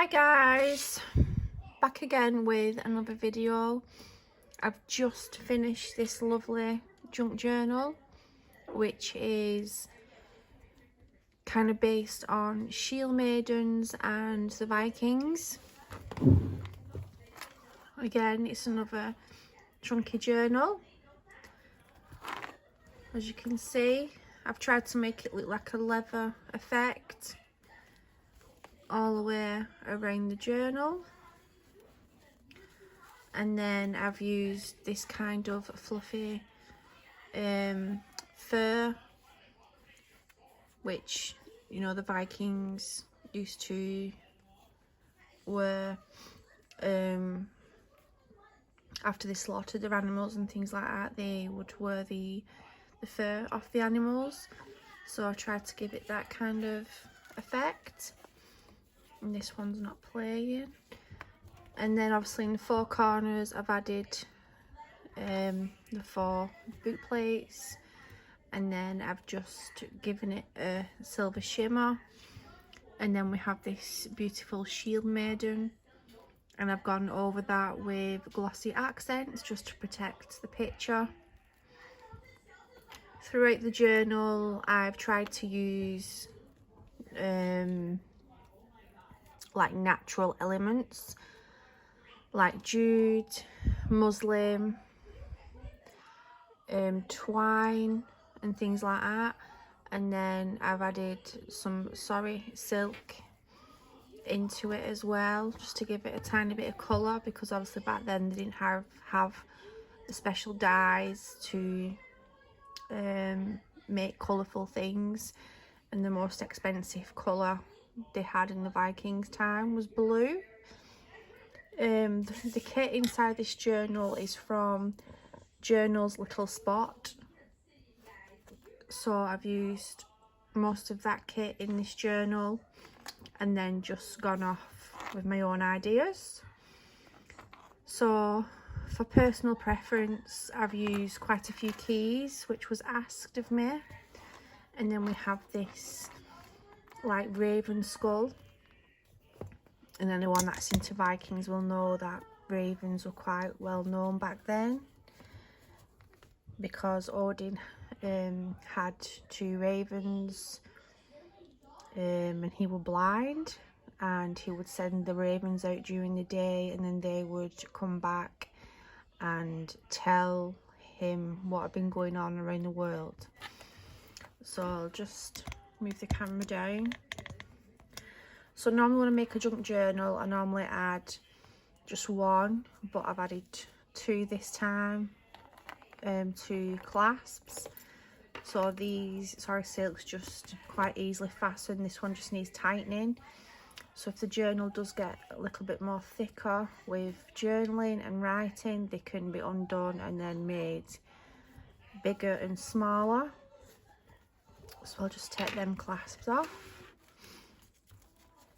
Hi guys, back again with another video. I've just finished this lovely junk journal, which is kind of based on shield maidens and the Vikings. Again, it's another chunky journal. As you can see, I've tried to make it look like a leather effect all the way around the journal. And then I've used this kind of fluffy fur, which, you know, the Vikings used to wear after they slaughtered their animals and things like that. They would wear the fur off the animals, so I tried to give it that kind of effect. And this one's not playing. And then obviously in the four corners I've added the 4 boot plates, and then I've just given it a silver shimmer. And then we have this beautiful shield maiden, and I've gone over that with glossy accents just to protect the picture. Throughout the journal I've tried to use like natural elements like jute, muslin, twine and things like that. And then I've added some silk into it as well, just to give it a tiny bit of colour, because obviously back then they didn't have the special dyes to make colourful things, and the most expensive colour they had in the Vikings time was blue. The kit inside this journal is from Journal's Little Spot, so I've used most of that kit in this journal and then just gone off with my own ideas. So for personal preference I've used quite a few keys which was asked of me, and then we have this like raven skull. And anyone that's into Vikings will know that ravens were quite well known back then, because Odin had 2 ravens and he was blind, and he would send the ravens out during the day, and then they would come back and tell him what had been going on around the world. So I'll just move the camera down. So normally when I make a junk journal I normally add just 1, but I've added 2 this time, 2 clasps. So these silks just quite easily fasten. This one just needs tightening. So if the journal does get a little bit more thicker with journaling and writing, they can be undone and then made bigger and smaller. So I'll just take them clasps off.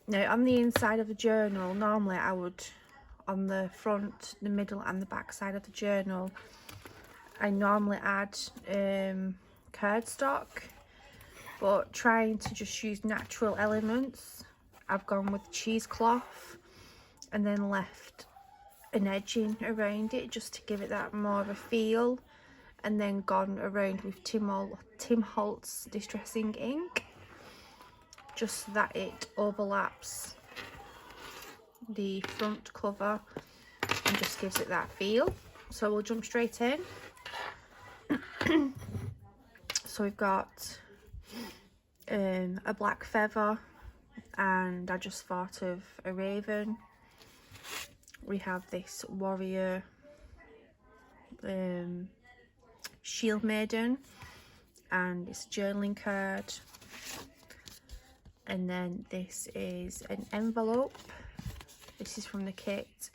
Now on the inside of the journal, normally I would, on the front, the middle and the back side of the journal, I normally add cardstock, but trying to just use natural elements, I've gone with cheesecloth and then left an edging around it just to give it that more of a feel, and then gone around with Tim Holtz distressing ink, just so that it overlaps the front cover and just gives it that feel. So we'll jump straight in. So we've got a black feather, and I just thought of a raven. We have this warrior shield maiden, and it's a journaling card. And then this is an envelope. This is from the kit,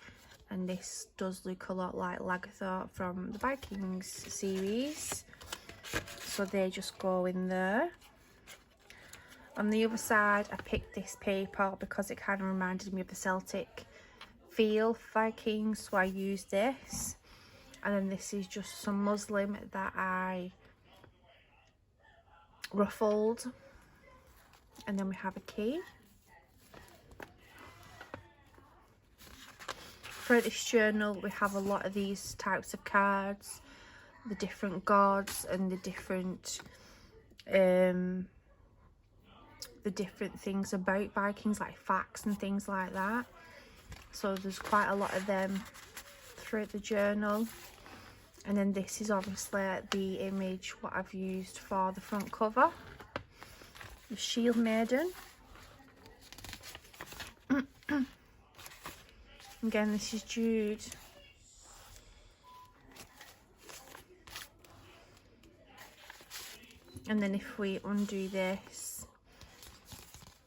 and this does look a lot like Lagerthorpe from the Vikings series, so they just go in there. On the other side I picked this paper because it kind of reminded me of the Celtic feel of Vikings, so I used this. And then this is just some muslin that I ruffled. And then we have a key. throughout this journal we have a lot of these types of cards, the different gods and the different things about Vikings, like facts and things like that. So there's quite a lot of them throughout the journal. And then this is obviously the image what I've used for the front cover, the shield maiden. Again, this is Jude. And then if we undo this,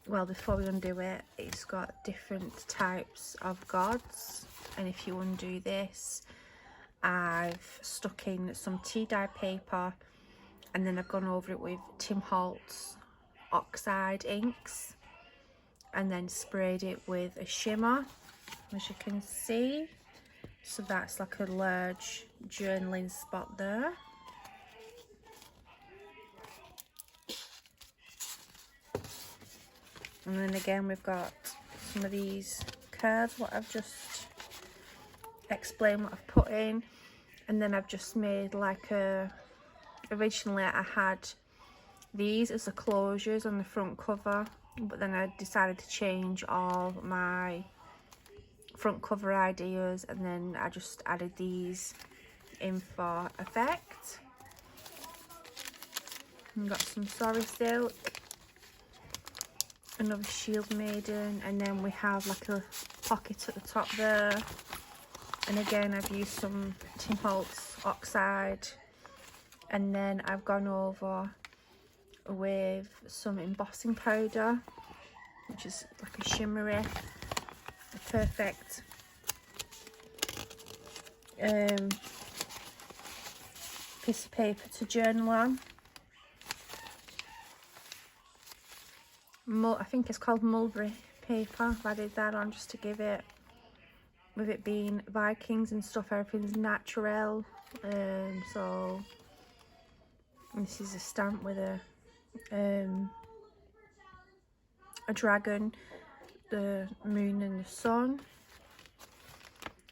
well, before we undo it, it's got different types of gods. And if you undo this, I've stuck in some tea dye paper, and then I've gone over it with Tim Holtz oxide inks, and then sprayed it with a shimmer, as you can see. So that's like a large journaling spot there. And then again we've got some of these cards what I've just explained what I've put in. And then I've just made like originally I had these as the closures on the front cover, but then I decided to change all my front cover ideas, and then I just added these in for effect. And got some sorry silk, another shield maiden, and then we have like a pocket at the top there. And again I've used some Tim Holtz oxide, and then I've gone over with some embossing powder, which is like a shimmery, a perfect piece of paper to journal on. I think it's called mulberry paper. I added that on just to give it, with it being Vikings and stuff, everything's natural. So this is a stamp with a dragon, the moon and the sun.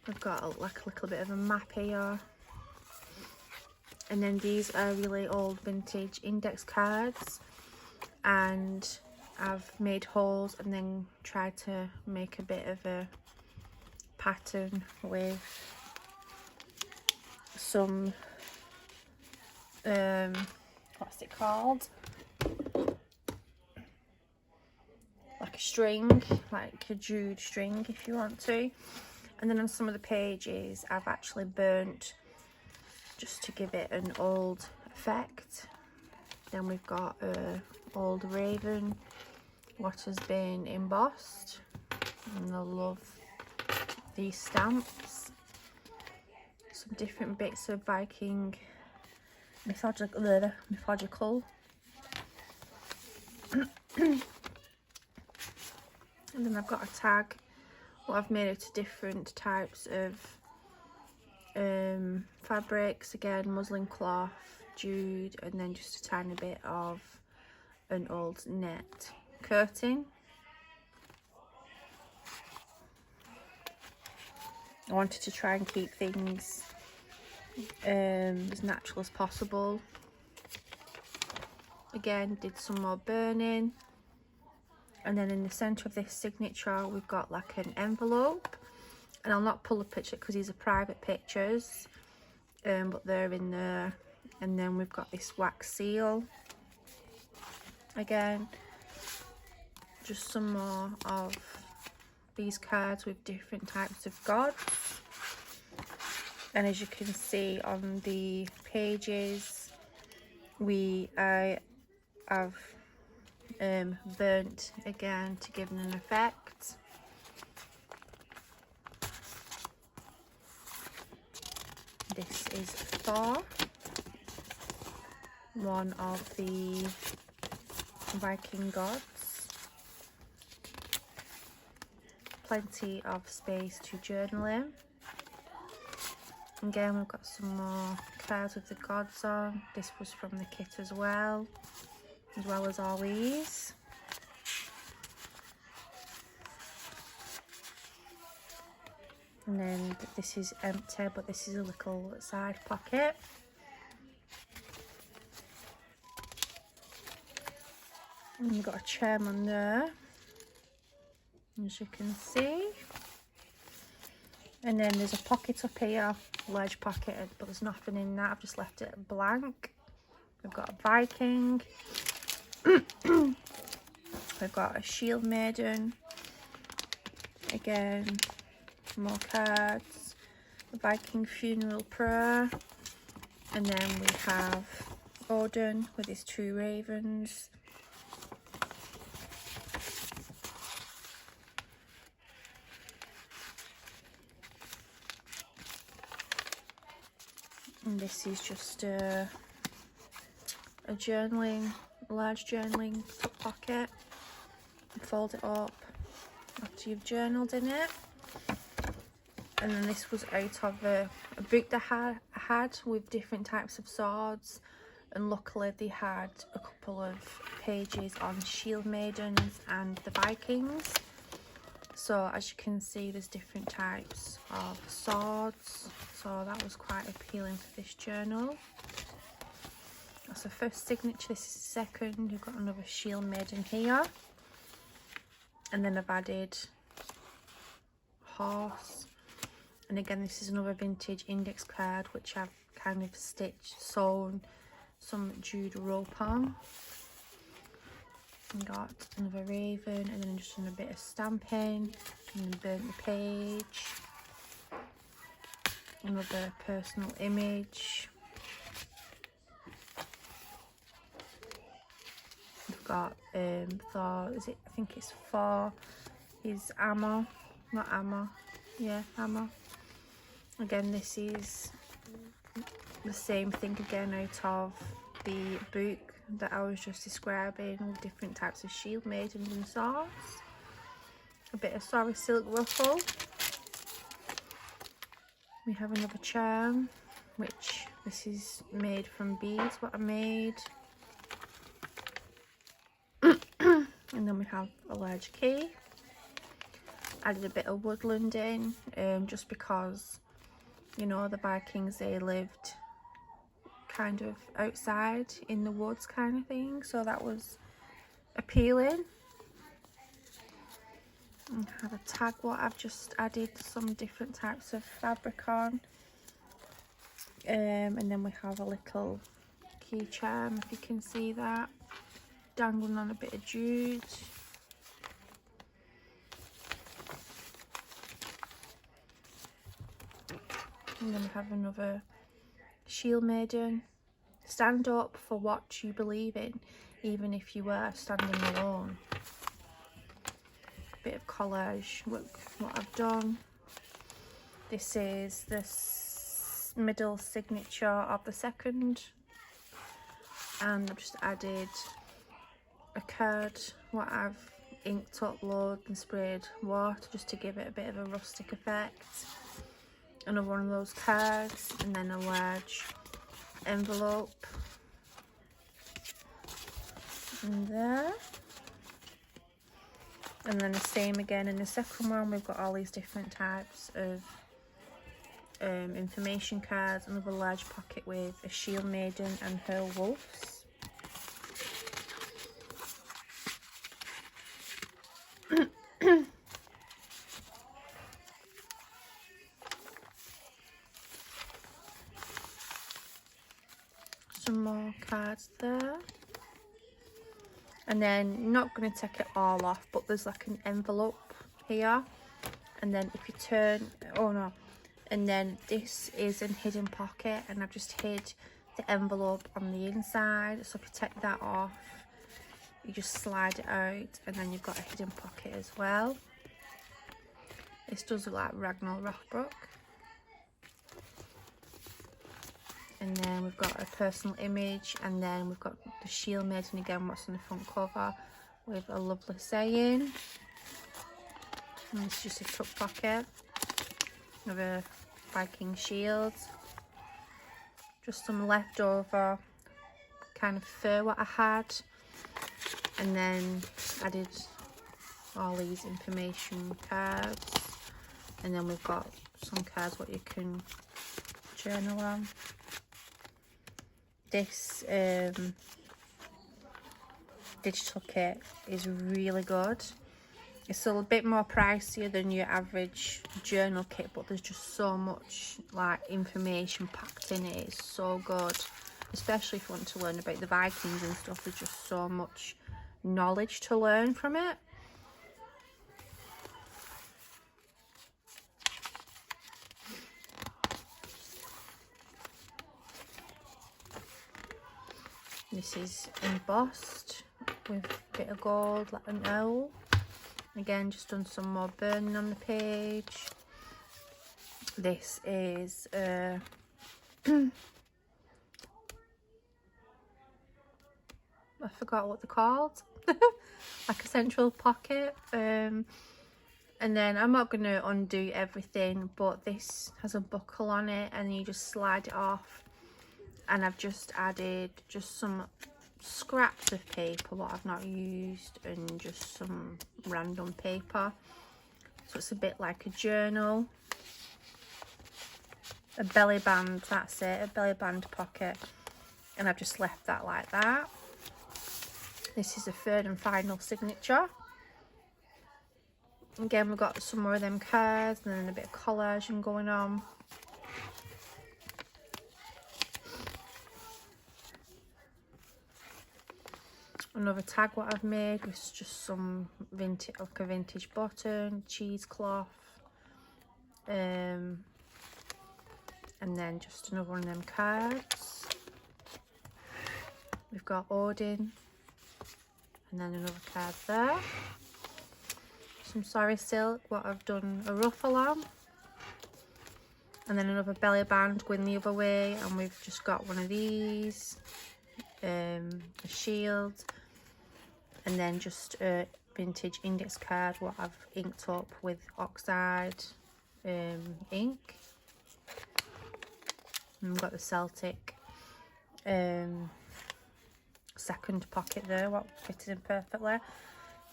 I've got like a little bit of a map here. And then these are really old vintage index cards, and I've made holes and then tried to make a bit of a pattern with some what's it called, like a string, like a jute string if you want to. And then on some of the pages I've actually burnt just to give it an old effect. Then we've got a old raven what has been embossed, and I love these stamps. Some different bits of Viking mythological. And then I've got a tag what I've made it to different types of fabrics, again muslin cloth, jute, and then just a tiny bit of an old net curtain. I wanted to try and keep things as natural as possible. Again, did some more burning. And then in the centre of this signature we've got like an envelope, and I'll not pull a picture because these are private pictures, but they're in there. And then we've got this wax seal. Again, just some more of these cards with different types of gods. And as you can see on the pages, I have burnt again to give them an effect. This is Thor, one of the Viking gods. Plenty of space to journal in. Again, we've got some more cards with the gods on. This was from the kit as well as all these. And then this is empty, but this is a little side pocket. And you've got a chairman there, as you can see. And then there's a pocket up here, large pocket, but there's nothing in that. I've just left it blank. We've got a Viking. We've got a shield maiden. Again, more cards. The Viking funeral prayer. And then we have Odin with his 2 ravens. And this is just a journaling, large journaling pocket. You fold it up after you've journaled in it. And then this was out of a book that I had with different types of swords. And luckily they had a couple of pages on shield maidens and the Vikings. So as you can see, there's different types of swords. So that was quite appealing for this journal. That's the first signature, this is the second. You've got another shield maiden here. And then I've added horse. And again, this is another vintage index card, which I've kind of sewn some jute rope on. And got another raven, and then just done a bit of stamping, and then burnt the page. Another personal image. We've got Thor, I think it's for his armor, not armor, yeah, armor. Again, this is the same thing again out of the book that I was just describing, with different types of shield maidens and swords. A bit of sorry silk ruffle. We have another charm, which this is made from beads, what I made. And then we have a large key. Added a bit of woodland in, just because, you know, the Vikings, they lived kind of outside in the woods kind of thing, so that was appealing. And have a tag what I've just added some different types of fabric on. And then we have a little key charm, if you can see that, dangling on a bit of jute. And then we have another shield maiden. Stand up for what you believe in, even if you were standing alone. Bit of collage, look what I've done. This is the middle signature of the second, and I've just added a card what I've inked up loads and sprayed water just to give it a bit of a rustic effect. Another one of those cards, and then a large envelope in there. And then the same again in the second one. We've got all these different types of information cards. Another large pocket with a shield maiden and her wolves. Some more cards there. And then, not going to take it all off, but there's like an envelope here. And then if you turn, oh no, and then this is a hidden pocket, and I've just hid the envelope on the inside. So if you take that off, you just slide it out, and then you've got a hidden pocket as well. This does look like Ragnar Lothbrok. And then we've got a personal image, and then we've got the shield maiden again, what's on the front cover, with a lovely saying. And this is just a tuck pocket with a Viking shield. Just some leftover kind of fur what I had, and then added all these information cards. And then we've got some cards what you can journal on. This digital kit is really good. It's a little bit more pricier than your average journal kit, but there's just so much like information packed in it. It's so good, especially if you want to learn about the Vikings and stuff. There's just so much knowledge to learn from it. This is embossed with a bit of gold like an owl. Again, just done some more burning on the page. This is I forgot what they're called. Like a central pocket. And then I'm not going to undo everything, but this has a buckle on it and you just slide it off. And I've just added just some scraps of paper what I've not used and just some random paper, so it's a bit like a journal. A belly band, that's it, a belly band pocket, and I've just left that like that. This is a third and final signature. Again, we've got some more of them cards and then a bit of collaging going on. Another tag what I've made was just some vintage, like a vintage button, cheesecloth, and then just another one of them cards. We've got Odin, and then another card there. Some sorry silk what I've done a ruffle on, and then another belly band going the other way, and we've just got one of these, a shield. And then just a vintage index card what I've inked up with oxide ink. And we've got the Celtic second pocket there, what fitted in perfectly.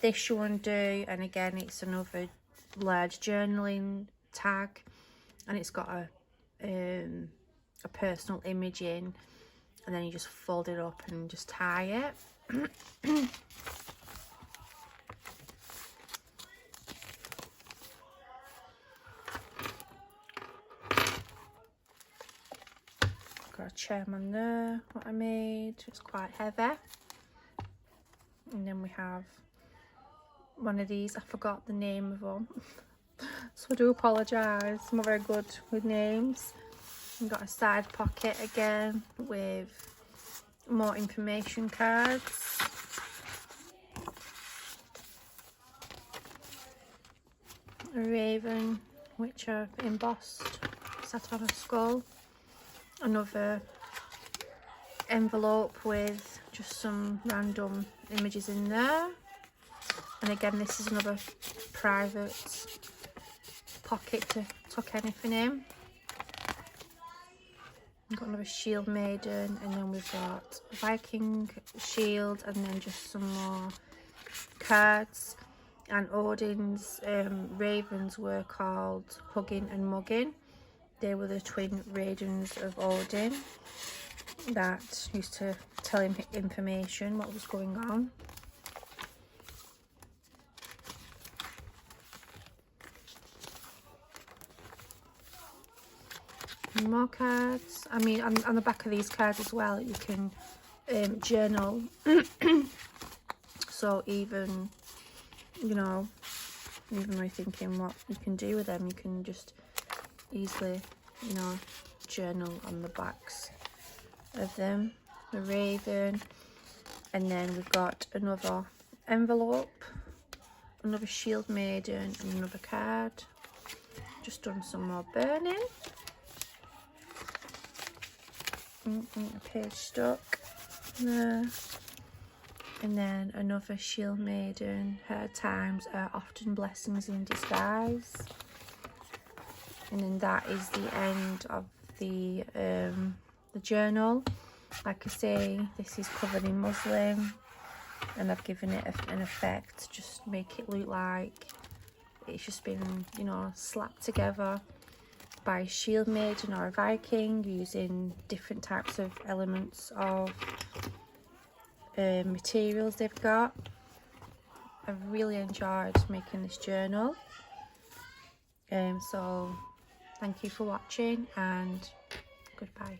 This you undo, and again it's another large journaling tag, and it's got a personal image in, and then you just fold it up and just tie it. Got a chairman there, what I made, it's quite heavy. And then we have one of these, I forgot the name of them, so I do apologise, I'm not very good with names. We've got a side pocket again with more information cards. A raven, which I've embossed, sat on a skull. Another envelope with just some random images in there. And again, this is another private pocket to tuck anything in. We've got another shield maiden, and then we've got a Viking shield, and then just some more cards. And Odin's ravens were called Hugging and Mugging. They were the twin ravens of Odin that used to tell him information, what was going on. And more cards. I mean, on the back of these cards as well, you can journal. So even, you know, even though you're thinking what you can do with them, you can just easily, you know, journal on the backs of them. The raven, and then we've got another envelope, another shield maiden, and another card. Just done some more burning. A page stuck there. And then another shield maiden. Her times are often blessings in disguise. And then that is the end of the journal. Like I say, this is covered in muslin, and I've given it an effect just to make it look like it's just been, you know, slapped together by a shield maiden or a Viking using different types of elements of materials they've got. I've really enjoyed making this journal. So thank you for watching, and goodbye.